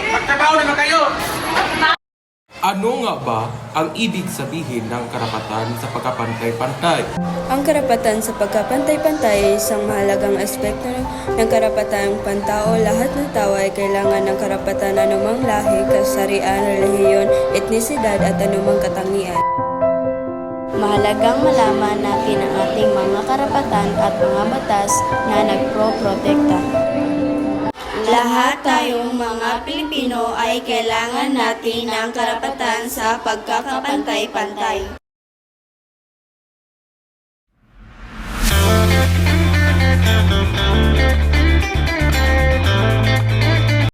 Magtrabaho naman kayo! Ano nga ba ang ibig sabihin ng karapatan sa pagkapantay-pantay? Ang karapatan sa pagkapantay-pantay ay isang mahalagang aspekto ng karapatang pantao. Lahat ng tao ay kailangan ng karapatan anumang lahi, kasarian, relihiyon, etnisidad at anumang katangian. Mahalagang malaman natin ang ating mga karapatan at mga batas na nagproprotekta. Lahat tayong mga Pilipino ay kailangan natin ng karapatan sa pagkakapantay-pantay.